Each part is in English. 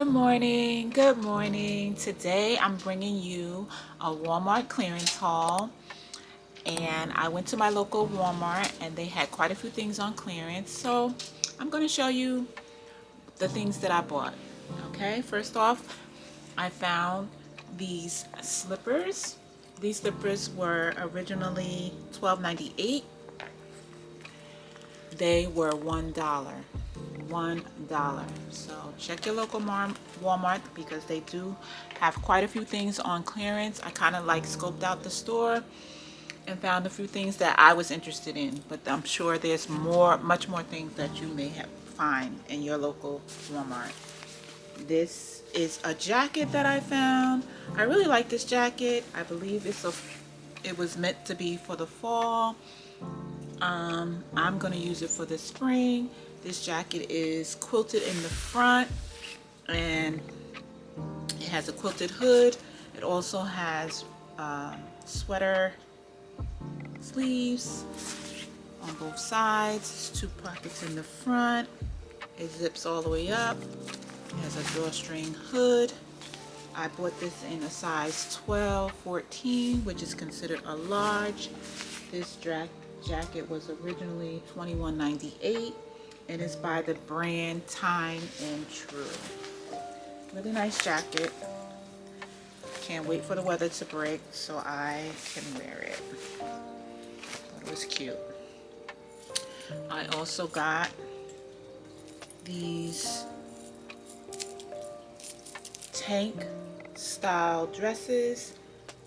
Good morning. Today I'm bringing you a Walmart clearance haul, and I went to my local Walmart and they had quite a few things on clearance. So I'm going to show you the things that I bought. Okay, first off, I found these slippers. These slippers were originally $12.98. They were $1. $1. So check your local Walmart because they do have quite a few things on clearance. I kind of like scoped out the store and found a few things that I was interested in, but I'm sure there's much more things that you may find in your local Walmart. This is a jacket that I found. I really like this jacket. I believe it was meant to be for the fall. I'm gonna use it for the spring. This jacket is quilted in the front and it has a quilted hood. It also has sweater sleeves on both sides. It's 2 pockets in the front. It zips all the way up. It has a drawstring hood. I bought this in a size 12, 14, which is considered a large. This jacket was originally $21.98 and it's by the brand Time and True. Really nice jacket. Can't wait for the weather to break so I can wear it. Thought it was cute. I also got these tank style dresses.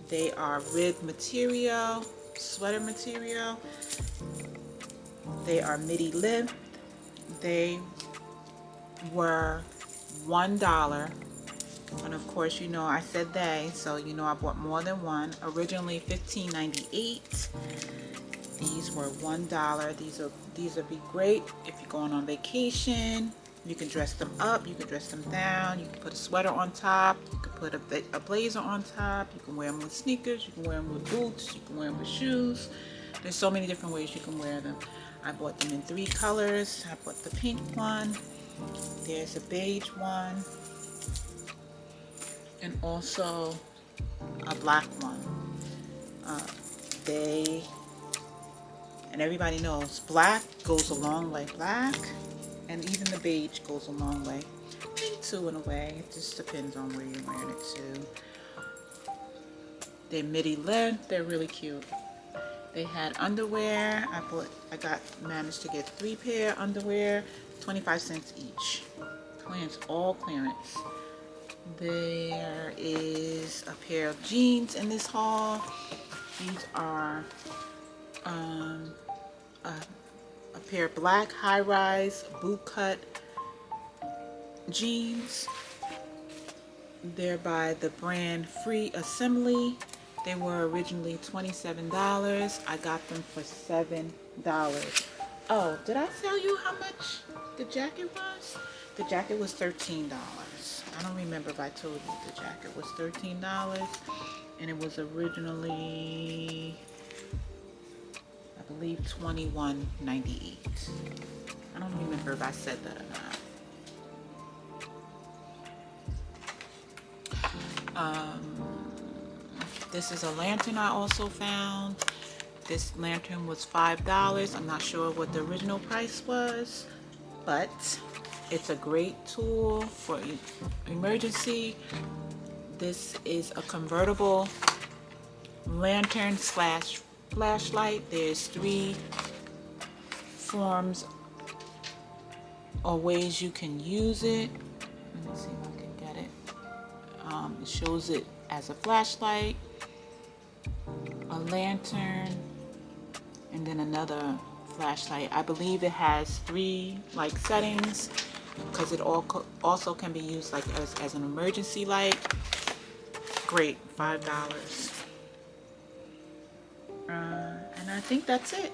They are rib material, sweater material. They are midi length. They were $1. And of course, you know I said they, so you know I bought more than one. Originally $15.98. These were $1. These would be great if you're going on vacation. You can dress them up, you can dress them down, you can put a sweater on top, you can put a blazer on top, you can wear them with sneakers, you can wear them with boots, you can wear them with shoes. There's so many different ways you can wear them. I bought them in 3 colors. I bought the pink one, there's a beige one, and also a black one. And everybody knows black goes a long way. Black and even the beige goes a long way. Pink too in a way. It just depends on where you're wearing it to. They're midi length. They're really cute. They had underwear. Managed to get 3 pair underwear, 25 cents each. Clearance, all clearance. There is a pair of jeans in this haul. These are a pair of black high-rise bootcut jeans. They're by the brand Free Assembly. They were originally $27. I got them for $7. Oh, did I tell you how much the jacket was? The jacket was $13. I don't remember if I told you the jacket was $13, and it was originally, I believe, $21.98. I don't remember if I said that or not. This is a lantern I also found. This lantern was $5. I'm not sure what the original price was, but it's a great tool for emergency. This is a convertible lantern slash flashlight. There's 3 forms or ways you can use it. Let me see if I can get it. It shows it as a flashlight, a lantern, and then another flashlight. I believe it has 3 like settings because it also can be used like as an emergency light. Great, $5. And I think that's it.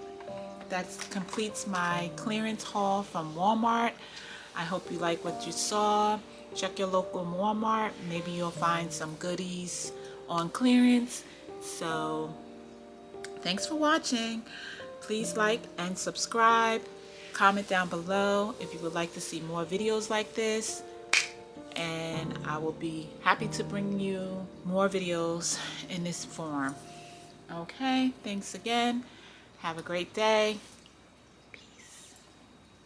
That completes my clearance haul from Walmart. I hope you like what you saw. Check your local Walmart. Maybe you'll find some goodies on clearance. So thanks for watching. Please like and subscribe. Comment down below if you would like to see more videos like this. and I will be happy to bring you more videos in this form. Okay, thanks again. Have a great day.